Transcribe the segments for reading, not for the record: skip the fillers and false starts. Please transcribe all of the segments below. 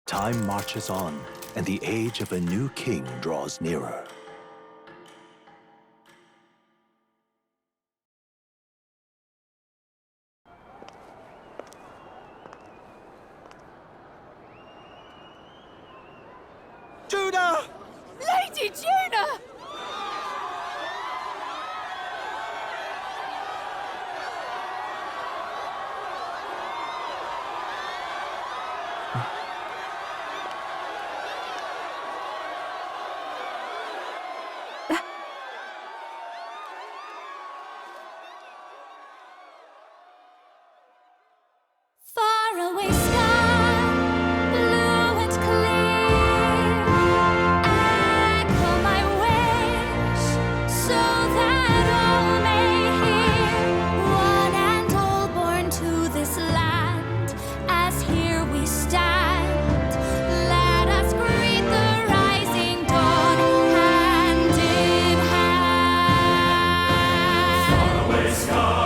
Time marches on, and the age of a new king draws nearer. Juna! Lady Juna! Faraway sky, blue and clear, echo my wish, so that all may hear. One and all born to this land, as here we stand. Let us greet the rising dawn, hand in hand. Faraway sky.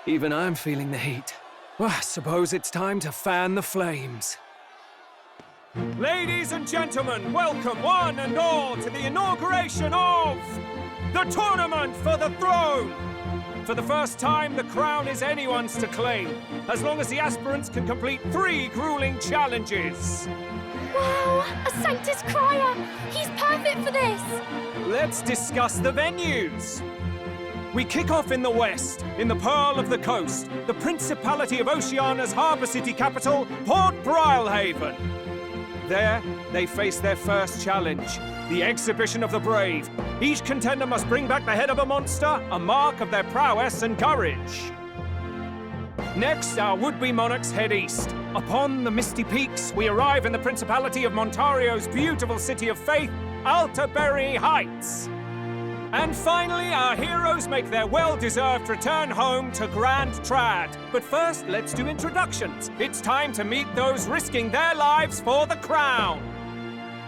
Even I'm feeling the heat. Well, I suppose it's time to fan the flames. Ladies and gentlemen, welcome one and all to the inauguration of the Tournament for the Throne! For the first time, the crown is anyone's to claim, as long as the aspirants can complete 3 grueling challenges. Wow, a Sanctus Crier! He's perfect for this! Let's discuss the venues. We kick off in the west, in the Pearl of the Coast, the Principality of Oceania's harbour city capital, Port Brilehaven. There, they face their first challenge, the Exhibition of the Brave. Each contender must bring back the head of a monster, a mark of their prowess and courage. Next, our would-be monarchs head east. Upon the misty peaks, we arrive in the Principality of Montario's beautiful city of faith, Alterbury Heights. And finally, our heroes make their well-deserved return home to Grand Trad. But first, let's do introductions. It's time to meet those risking their lives for the crown.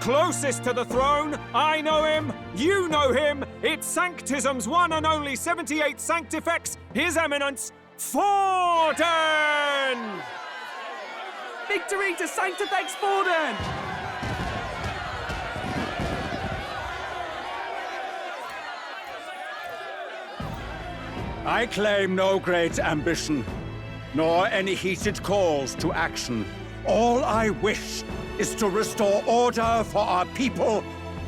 Closest to the throne, I know him, you know him. It's Sanctism's one and only 78 Sanctifex, His Eminence, Forden! Victory to Sanctifex Forden! I claim no great ambition, nor any heated calls to action. All I wish is to restore order for our people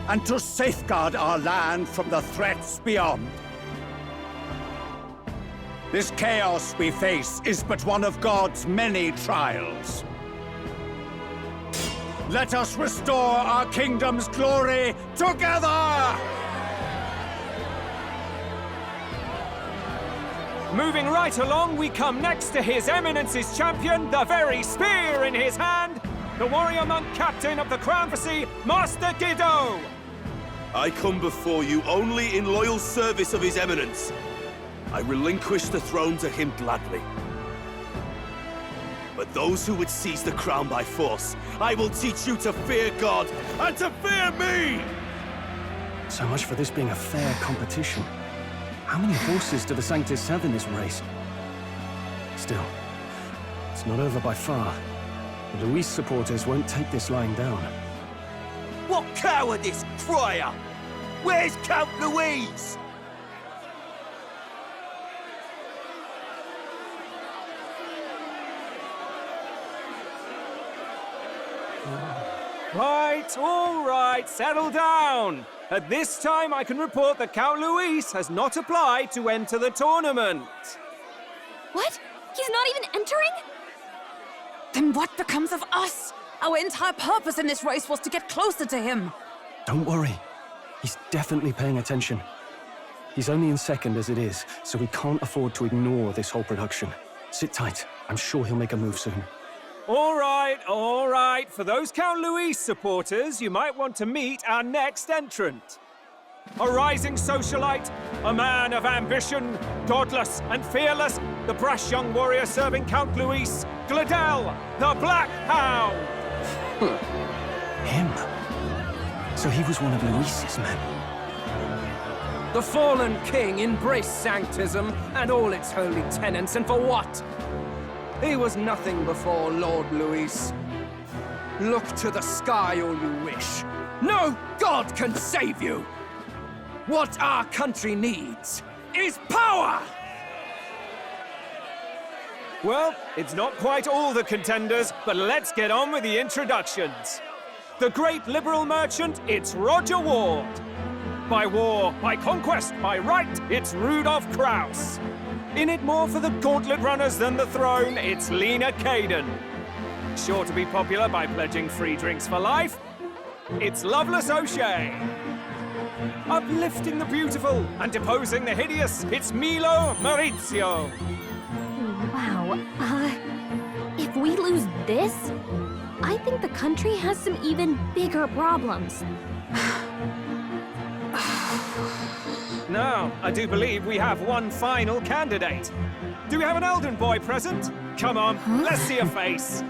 and to safeguard our land from the threats beyond. This chaos we face is but one of God's many trials. Let us restore our kingdom's glory together! Moving right along, we come next to His Eminence's champion, the very spear in his hand, the warrior monk captain of the Crownfacy, Master Guido. I come before you only in loyal service of His Eminence. I relinquish the throne to him gladly. But those who would seize the crown by force, I will teach you to fear God and to fear me! So much for this being a fair competition. How many horses do the Sanctists have in this race? Still, it's not over by far. The Luis supporters won't take this lying down. What cowardice, Crier! Where's Count Louise? Right, all right, settle down. At this time, I can report that Count Luis has not applied to enter the tournament. What? He's not even entering? Then what becomes of us? Our entire purpose in this race was to get closer to him. Don't worry. He's definitely paying attention. He's only in second as it is, so we can't afford to ignore this whole production. Sit tight. I'm sure he'll make a move soon. All right, all right. For those Count Luis supporters, you might want to meet our next entrant. A rising socialite, a man of ambition, godless and fearless, the brash young warrior serving Count Luis, Gladel, the Black Hound. Him? So he was one of Luis's men. The fallen king embraced sanctism and all its holy tenets, and for what? He was nothing before Lord Luis. Look to the sky all you wish. No god can save you! What our country needs is power! Well, it's not quite all the contenders, but let's get on with the introductions. The great liberal merchant, it's Roger Ward. By war, by conquest, by right, it's Rudolph Krauss. In it more for the gauntlet runners than the throne, it's Lena Caden. Sure to be popular by pledging free drinks for life, it's Loveless O'Shea. Uplifting the beautiful and deposing the hideous, it's Milo Maurizio. Wow. If we lose this, I think the country has some even bigger problems. Now, I do believe we have one final candidate. Do we have an Elden boy present? Come on, let's see a face.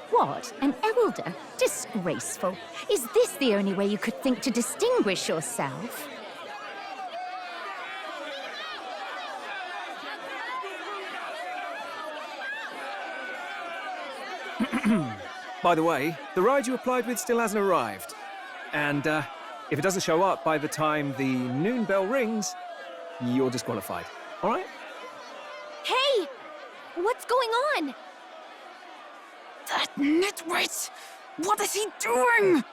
What? An elder? Disgraceful. Is this the only way you could think to distinguish yourself? By the way, the ride you applied with still hasn't arrived. And if it doesn't show up by the time the noon bell rings, you're disqualified. All right? Hey! What's going on? That nitwit! What is he doing?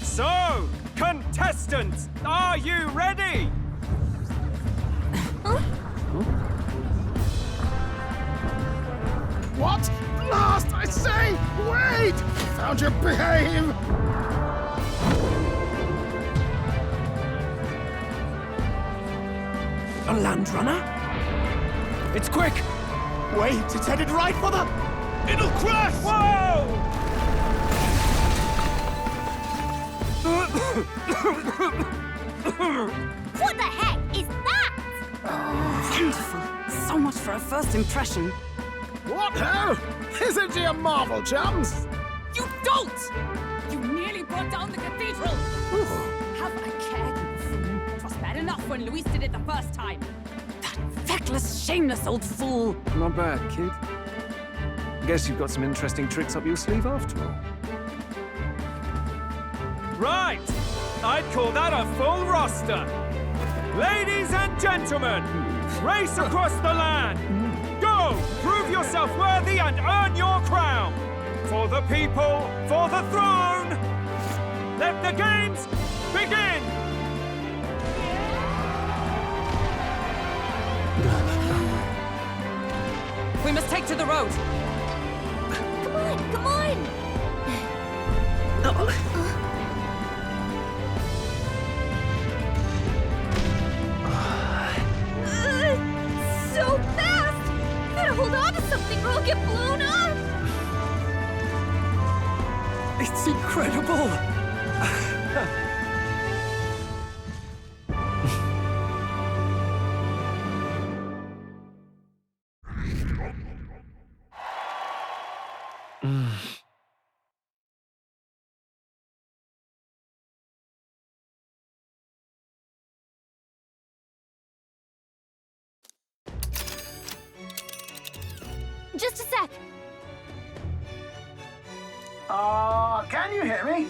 So, contestants, are you ready? What? Blast, I say! Wait! Found your behave! A land runner? It's quick! Wait, it's headed right for the... It'll crash! Whoa! What the heck is that? Wonderful. So much for a first impression. What hell? Isn't he a marvel, chums? You dolt! You nearly brought down the cathedral! Have a care, you fool. It was bad enough when Luis did it the first time. That feckless, shameless old fool. Not bad, kid. Guess you've got some interesting tricks up your sleeve after all. Right! I'd call that a full roster. Ladies and gentlemen, race across the land. Go! Prove yourself worthy and earn your crown. For the people, for the throne. Let the games begin! We must take to the road. Come on, come on! So fast! Gotta hold on to something or I'll get blown up! It's incredible! Just a sec. Can you hear me?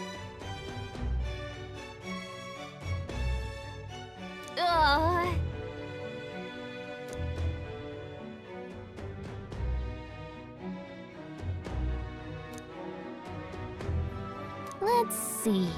Let's see.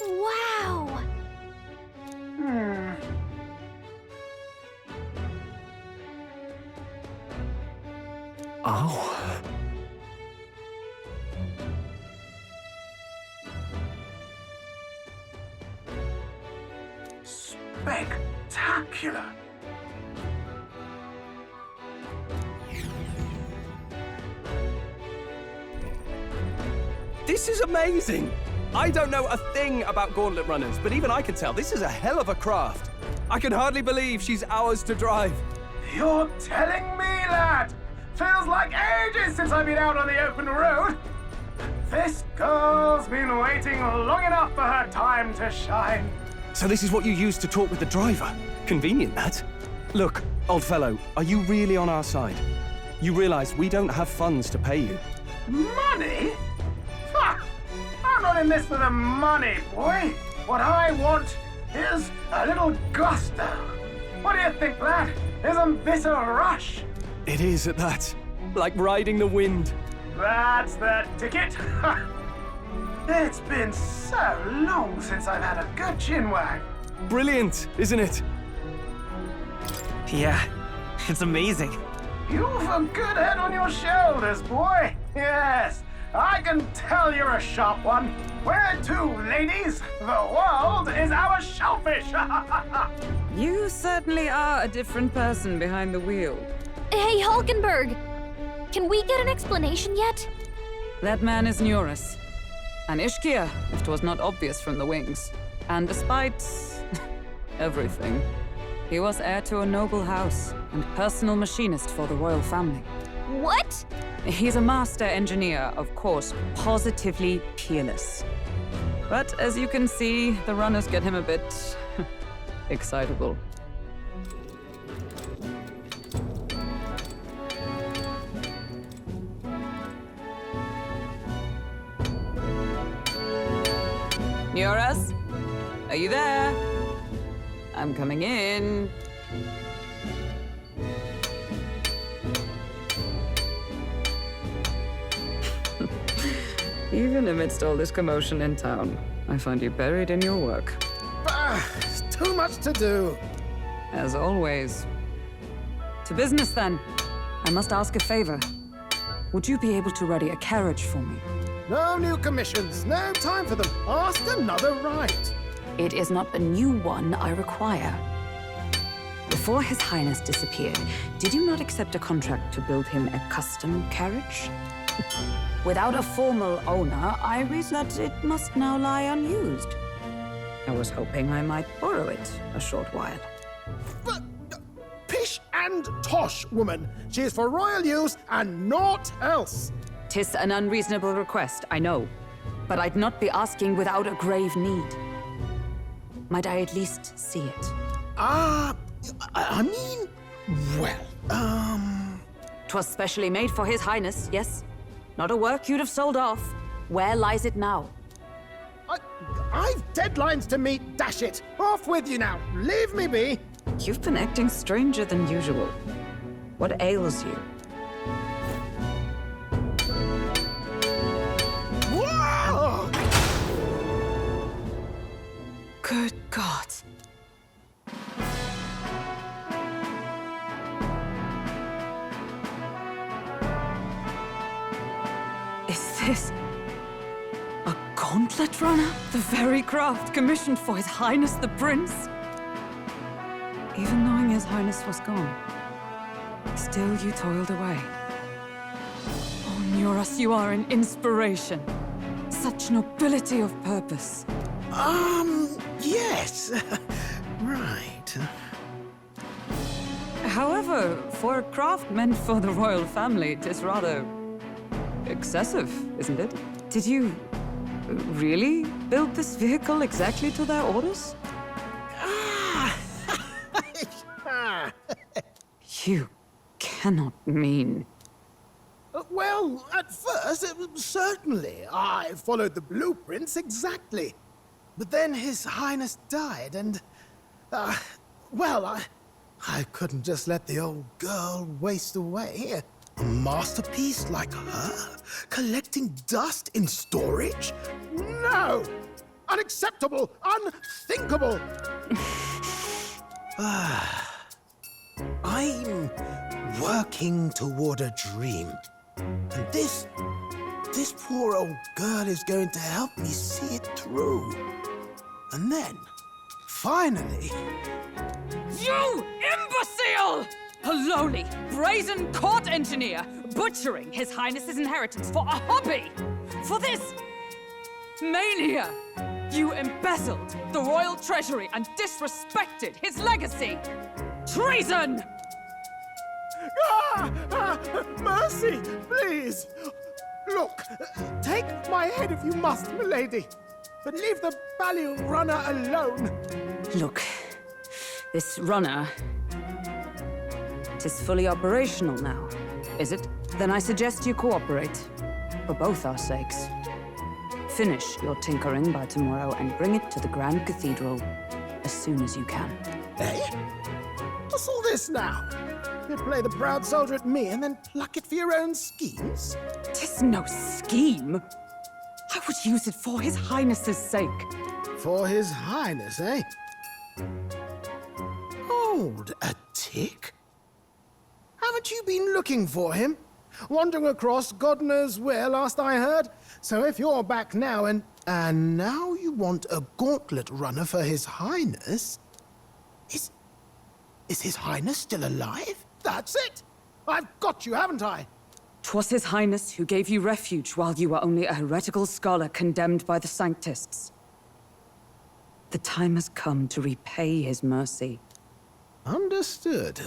Wow! Oh. Spectacular! This is amazing! I don't know a thing about Gauntlet runners, but even I can tell this is a hell of a craft. I can hardly believe she's ours to drive. You're telling me that? Feels like ages since I've been out on the open road. This girl's been waiting long enough for her time to shine. So this is what you used to talk with the driver? Convenient, that. Look, old fellow, are you really on our side? You realize we don't have funds to pay you. Money? Ha! I'm not in this for the money, boy. What I want is a little gusto. What do you think, lad? Isn't this a rush? It is at that. Like riding the wind. That's the ticket. It's been so long since I've had a good chinwag. Brilliant, isn't it? Yeah, it's amazing. You've a good head on your shoulders, boy. Yes, I can tell you're a sharp one. Where to, ladies? The world is our shellfish. You certainly are a different person behind the wheel. Hey, Hulkenberg! Can we get an explanation yet? That man is Neurus. An Ishkia, if 'twas not obvious from the wings. And despite everything, he was heir to a noble house and personal machinist for the royal family. What? He's a master engineer, of course, positively peerless. But as you can see, the runners get him a bit excitable. Neurus, are you there? I'm coming in. Even amidst all this commotion in town, I find you buried in your work. It's too much to do. As always. To business, then. I must ask a favor. Would you be able to ready a carriage for me? No new commissions, no time for them. Ask another right. It is not a new one I require. Before His Highness disappeared, did you not accept a contract to build him a custom carriage? Without a formal owner, I reason that it must now lie unused. I was hoping I might borrow it a short while. But, pish and tosh, woman. She is for royal use and naught else. 'Tis an unreasonable request, I know. But I'd not be asking without a grave need. Might I at least see it? I mean, well, 'Twas specially made for His Highness, yes? Not a work you'd have sold off. Where lies it now? I've deadlines to meet, dash it. Off with you now. Leave me be. You've been acting stranger than usual. What ails you? Whoa! Good God. Is this a gauntlet runner? The very craft commissioned for His Highness the Prince? Even knowing His Highness was gone, still you toiled away. Oh, Neurus, you are an inspiration. Such nobility of purpose. Yes. Right. However, for a craft meant for the royal family, 'tis rather excessive, isn't it? Did you really build this vehicle exactly to their orders? You cannot mean... Well, at first, certainly. I followed the blueprints exactly. But then His Highness died, and... well, I couldn't just let the old girl waste away. A masterpiece like her? Collecting dust in storage? No! Unacceptable! Unthinkable! I'm working toward a dream. And this poor old girl is going to help me see it through. And then, finally... You imbecile! A lowly, brazen court engineer butchering His Highness's inheritance for a hobby! For this mania! You embezzled the royal treasury and disrespected his legacy! Treason! Mercy, please! Look, take my head if you must, milady. But leave the Balliol runner alone. Look, this runner... it is fully operational now, is it? Then I suggest you cooperate. For both our sakes. Finish your tinkering by tomorrow and bring it to the Grand Cathedral as soon as you can. Eh? What's all this now? You play the proud soldier at me and then pluck it for your own schemes? 'Tis no scheme. I would use it for His Highness's sake. For His Highness, eh? Hold a tick. Haven't you been looking for him? Wandering across God knows where, last I heard. So if you're back now and now you want a gauntlet runner for His Highness? Is His Highness still alive? That's it! I've got you, haven't I? 'Twas His Highness who gave you refuge while you were only a heretical scholar condemned by the Sanctists. The time has come to repay his mercy. Understood.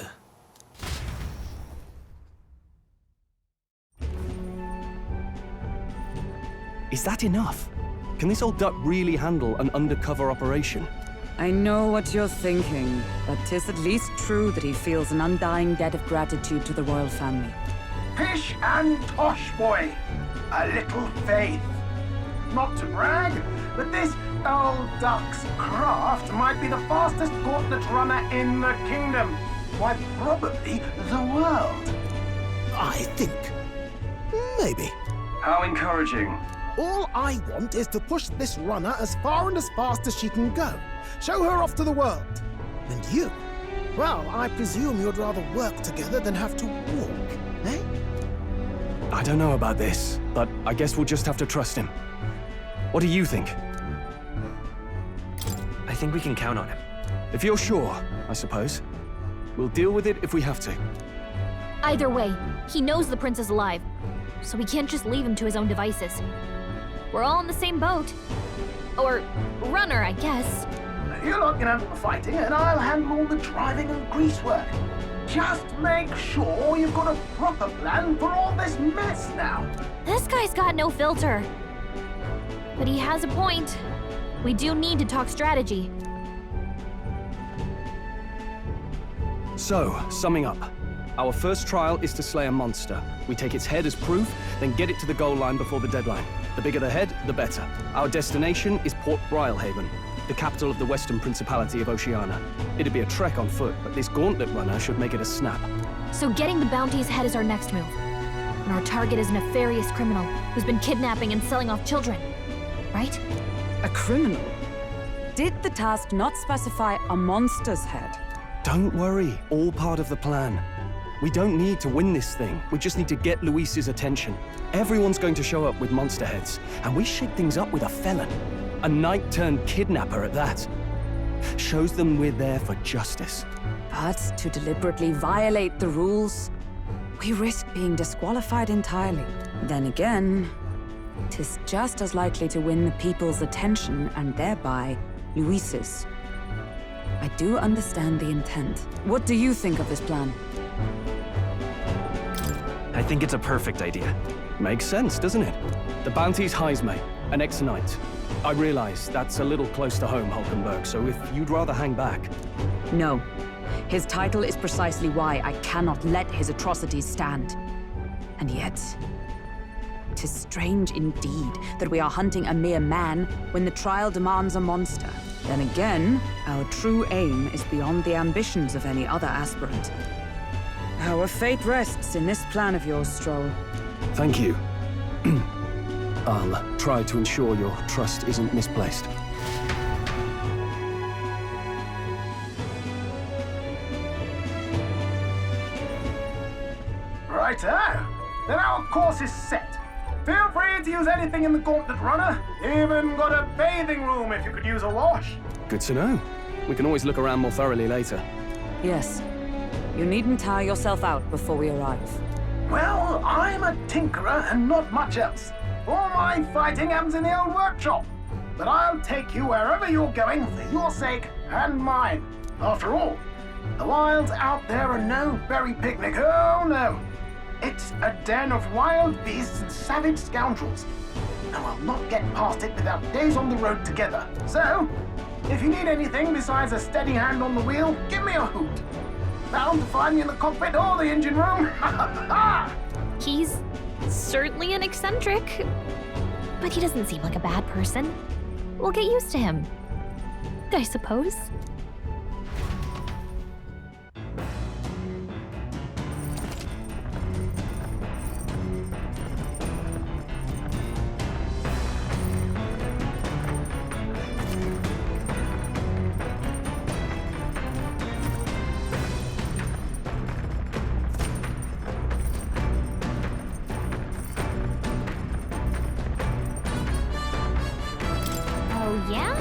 Is that enough? Can this old duck really handle an undercover operation? I know what you're thinking, but 'tis at least true that he feels an undying debt of gratitude to the royal family. Pish and tosh, boy. A little faith. Not to brag, but this old duck's craft might be the fastest gauntlet runner in the kingdom. Why, probably the world. I think. Maybe. How encouraging. All I want is to push this runner as far and as fast as she can go. Show her off to the world. And you? Well, I presume you'd rather work together than have to walk, eh? I don't know about this, but I guess we'll just have to trust him. What do you think? I think we can count on him. If you're sure, I suppose. We'll deal with it if we have to. Either way, he knows the prince is alive, so we can't just leave him to his own devices. We're all in the same boat. Or runner, I guess. You lot can handle the fighting, and I'll handle all the driving and greasework. Just make sure you've got a proper plan for all this mess now. This guy's got no filter. But he has a point. We do need to talk strategy. So, summing up. Our first trial is to slay a monster. We take its head as proof, then get it to the goal line before the deadline. The bigger the head, the better. Our destination is Port Brilhaven, the capital of the Western Principality of Oceania. It'd be a trek on foot, but this gauntlet runner should make it a snap. So getting the bounty's head is our next move. And our target is a nefarious criminal who's been kidnapping and selling off children. Right? A criminal? Did the task not specify a monster's head? Don't worry, all part of the plan. We don't need to win this thing. We just need to get Luis's attention. Everyone's going to show up with monster heads, and we shake things up with a felon. A knight-turned-kidnapper at that. Shows them we're there for justice. But to deliberately violate the rules, we risk being disqualified entirely. Then again, 'tis just as likely to win the people's attention and thereby Luis's. I do understand the intent. What do you think of this plan? I think it's a perfect idea. Makes sense, doesn't it? The bounty's Heismay, an ex-knight. I realize that's a little close to home, Hulkenberg, so if you'd rather hang back... No. His title is precisely why I cannot let his atrocities stand. And yet... 'tis strange indeed that we are hunting a mere man when the trial demands a monster. Then again, our true aim is beyond the ambitions of any other aspirant. Our fate rests in this plan of yours, Strohl. Thank you. I'll try to ensure your trust isn't misplaced. Righto! Then our course is set. Feel free to use anything in the Gauntlet runner. Even got a bathing room if you could use a wash. Good to know. We can always look around more thoroughly later. Yes. You needn't tire yourself out before we arrive. Well, I'm a tinkerer and not much else. All my fighting happens in the old workshop. But I'll take you wherever you're going for your sake and mine. After all, the wilds out there are no berry picnic. Oh no. It's a den of wild beasts and savage scoundrels. And we'll not get past it without days on the road together. So, if you need anything besides a steady hand on the wheel, give me a hoot. Bound to find me in the cockpit or the engine room. He's certainly an eccentric, but he doesn't seem like a bad person. We'll get used to him, I suppose. Yeah?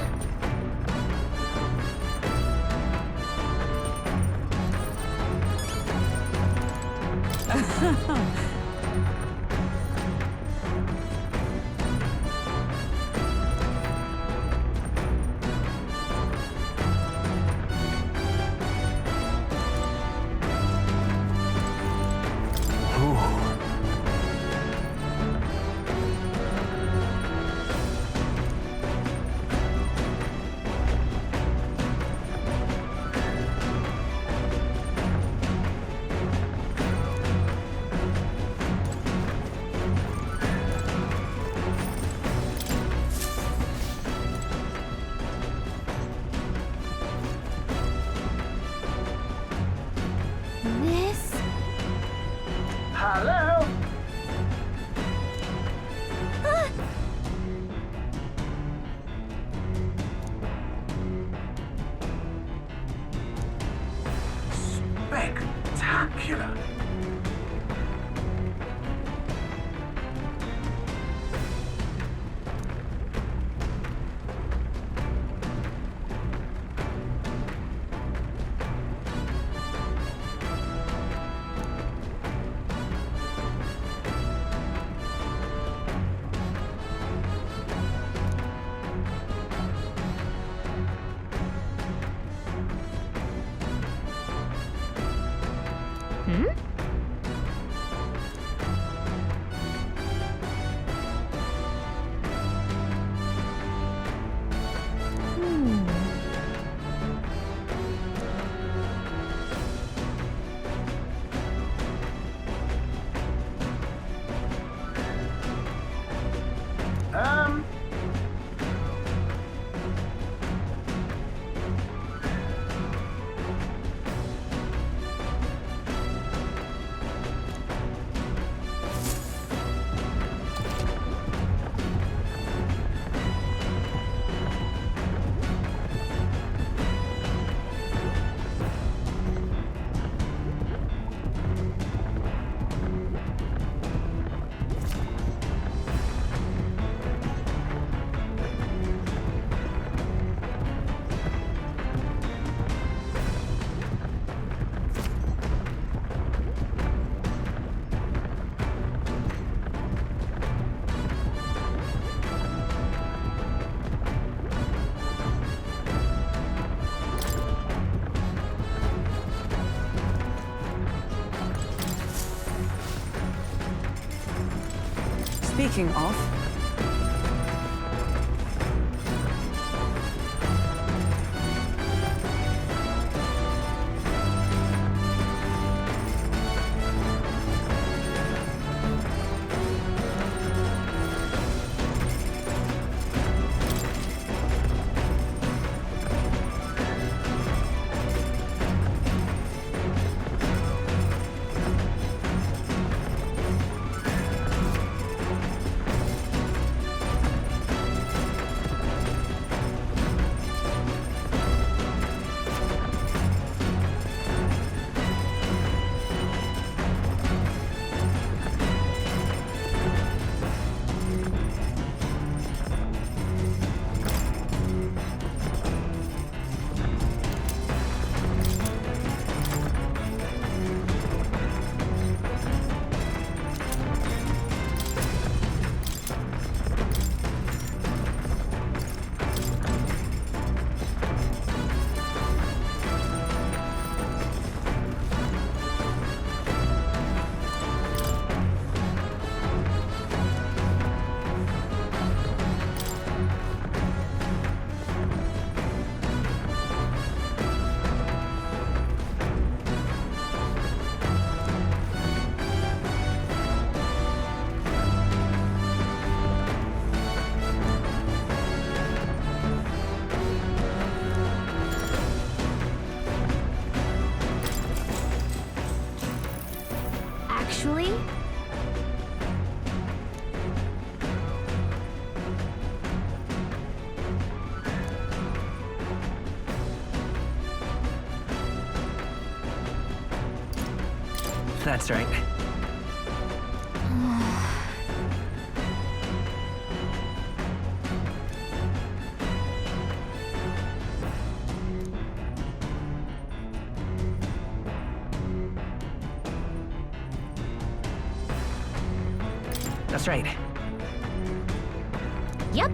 Hello? Spectacular. Speaking of... Actually? That's right. That's right. Yep.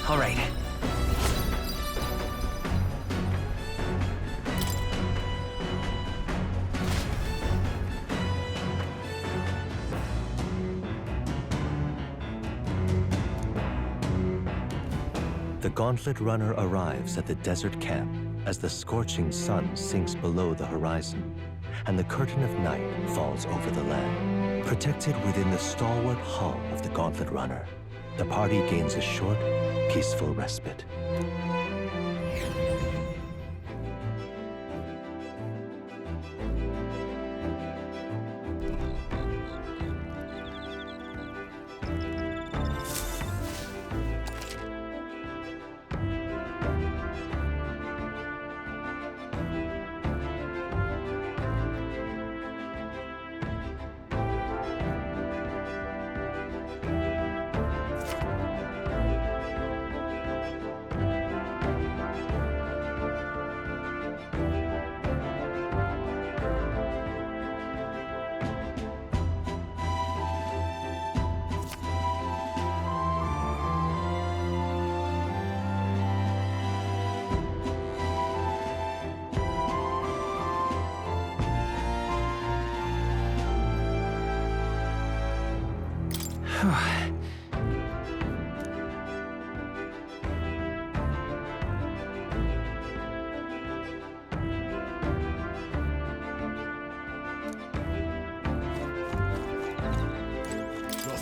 All right. The Gauntlet Runner arrives at the desert camp as the scorching sun sinks below the horizon, and the curtain of night falls over the land. Protected within the stalwart hull of the Gauntlet Runner, the party gains a short, peaceful respite.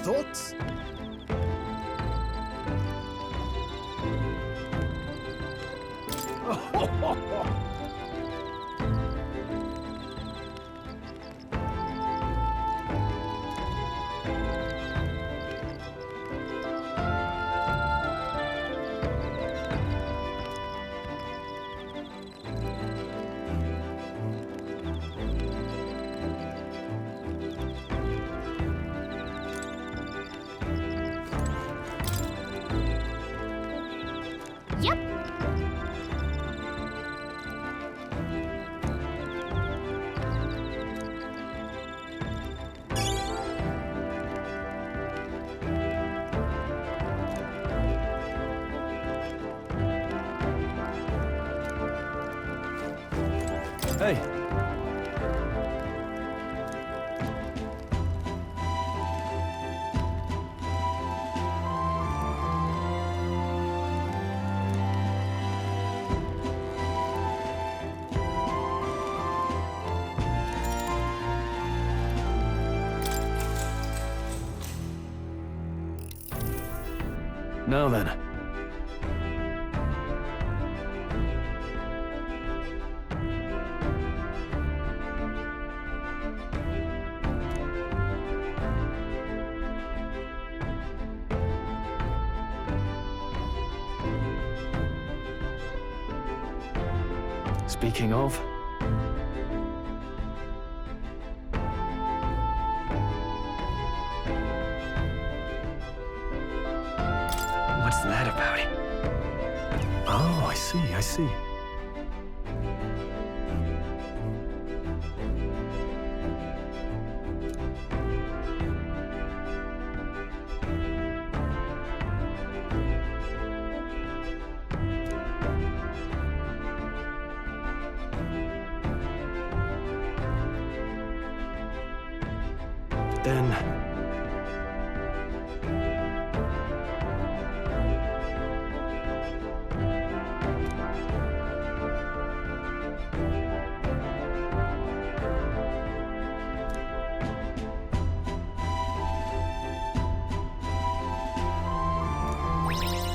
Thoughts? Yep. Hey. Now then. Speaking of... What's that about? Oh, I see. Then...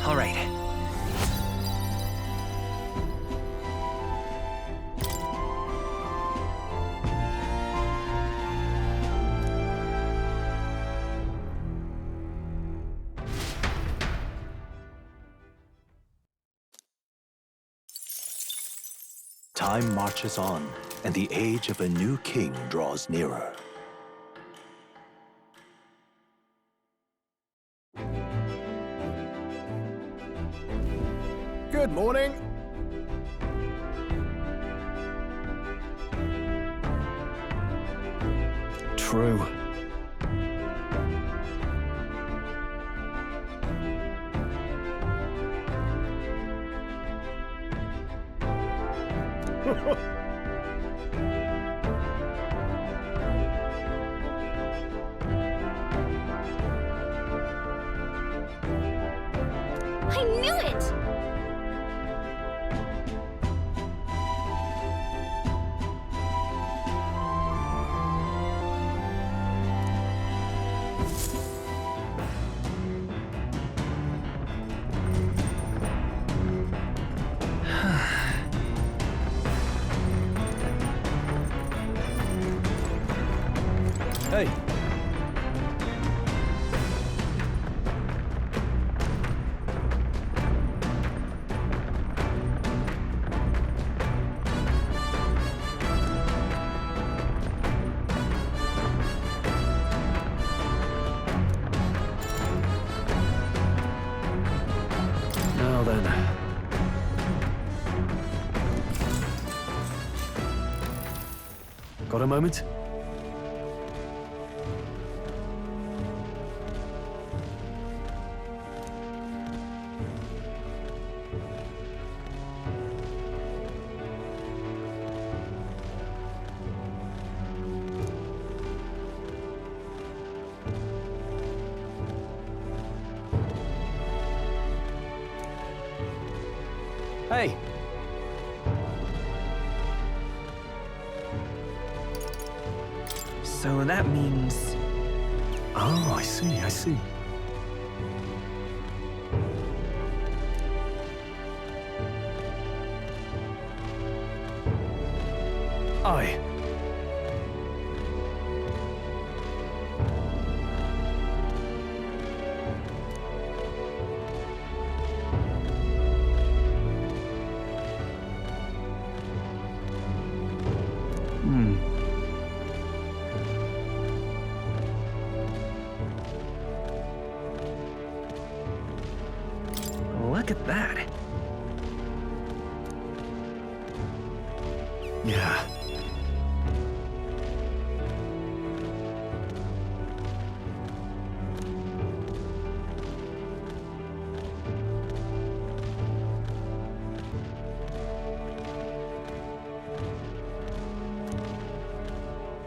All right. Time marches on, and the age of a new king draws nearer. Good morning. True. I knew it! Hey. Now then. Got a moment? Hey! So that means... Oh, I see. Aye. Look at that. Yeah.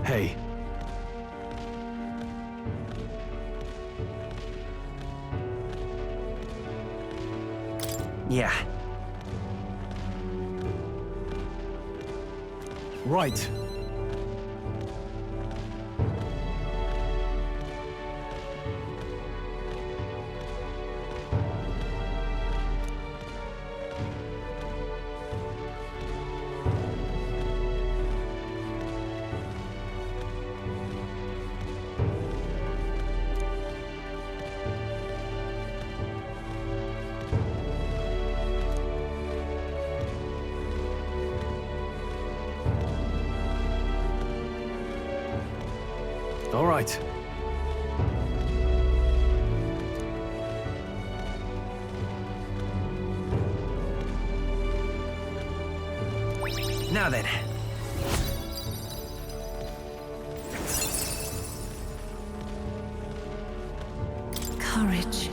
Hey. Yeah. Right. All right. Now then. Courage.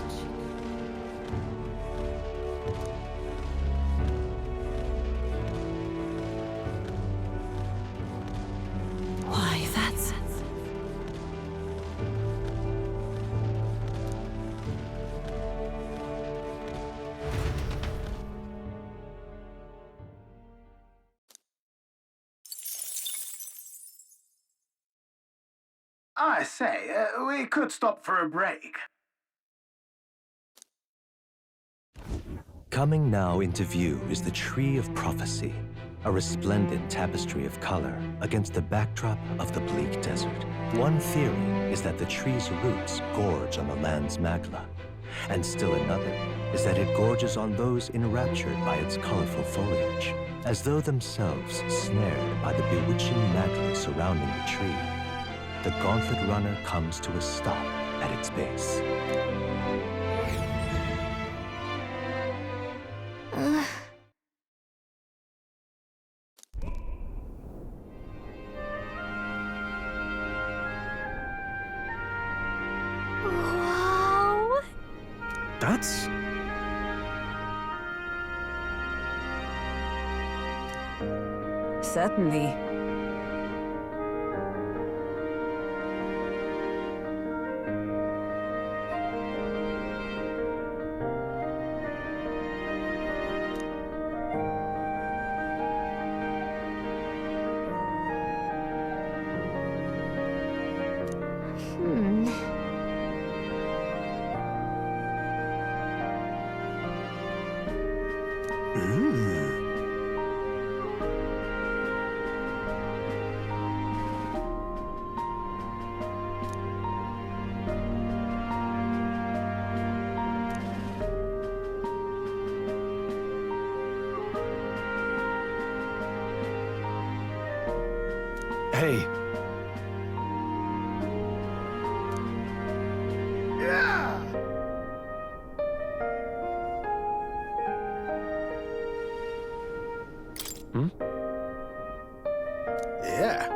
Why, that's... I say, we could stop for a break. Coming now into view is the Tree of Prophecy, a resplendent tapestry of color against the backdrop of the bleak desert. One theory is that the tree's roots gorge on the land's magla, and still another is that it gorges on those enraptured by its colorful foliage, as though themselves snared by the bewitching magla surrounding the tree. The Gauntlet runner comes to a stop at its base. Wow! That's... Certainly. Hey. Yeah! Hmm? Yeah.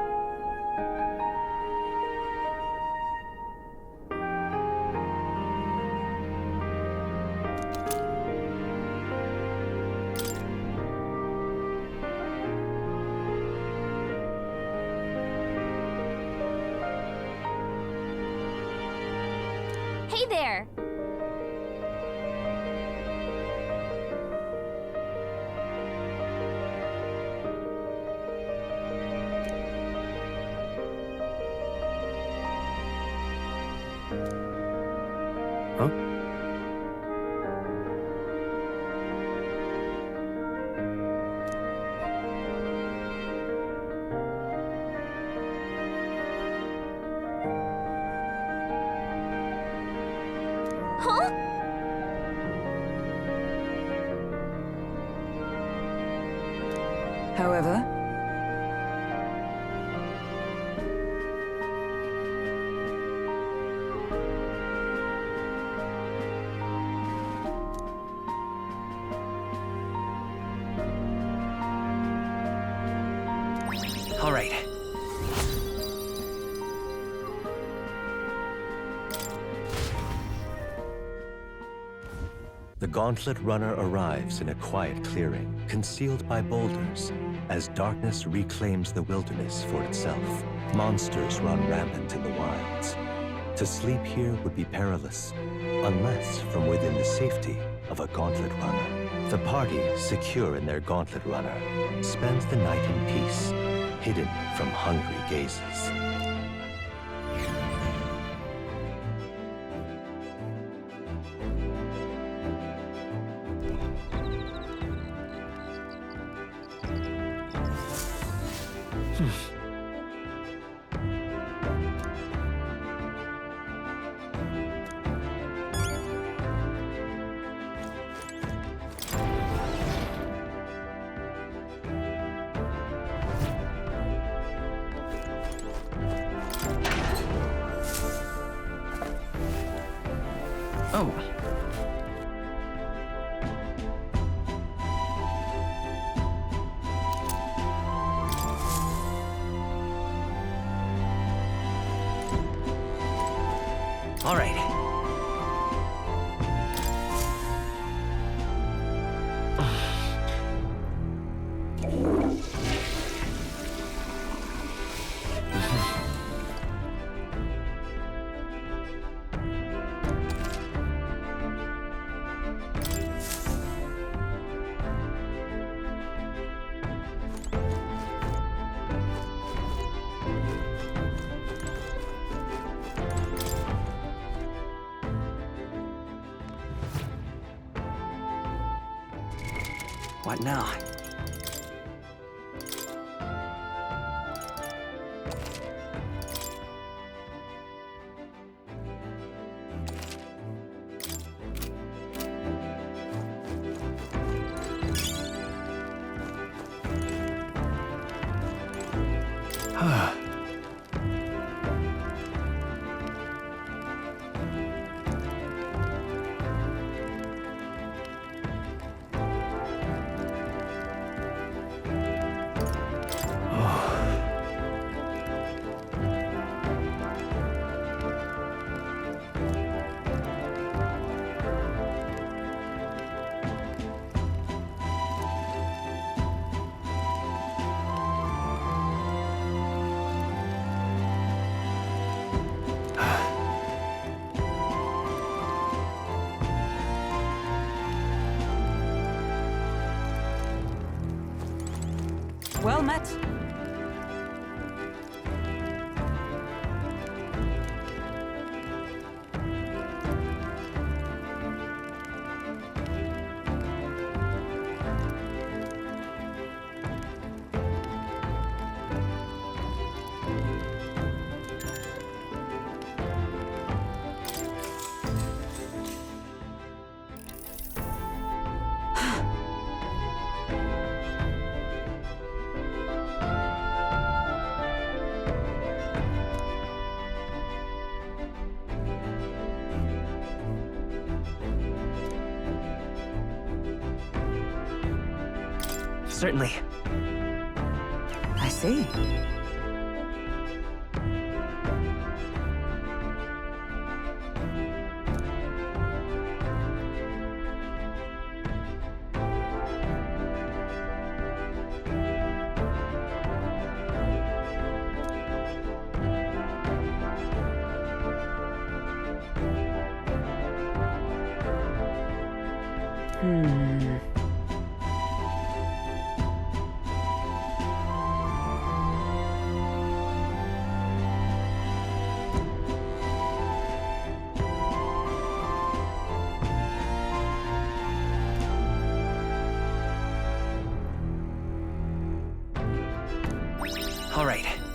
Hey there! Huh? However, All right. The Gauntlet runner arrives in a quiet clearing, concealed by boulders, as darkness reclaims the wilderness for itself. Monsters run rampant in the wilds. To sleep here would be perilous, unless from within the safety of a Gauntlet runner. The party, secure in their Gauntlet runner, spends the night in peace, hidden from hungry gazes. Oh. All right. What now? well met. Certainly. I see. All right.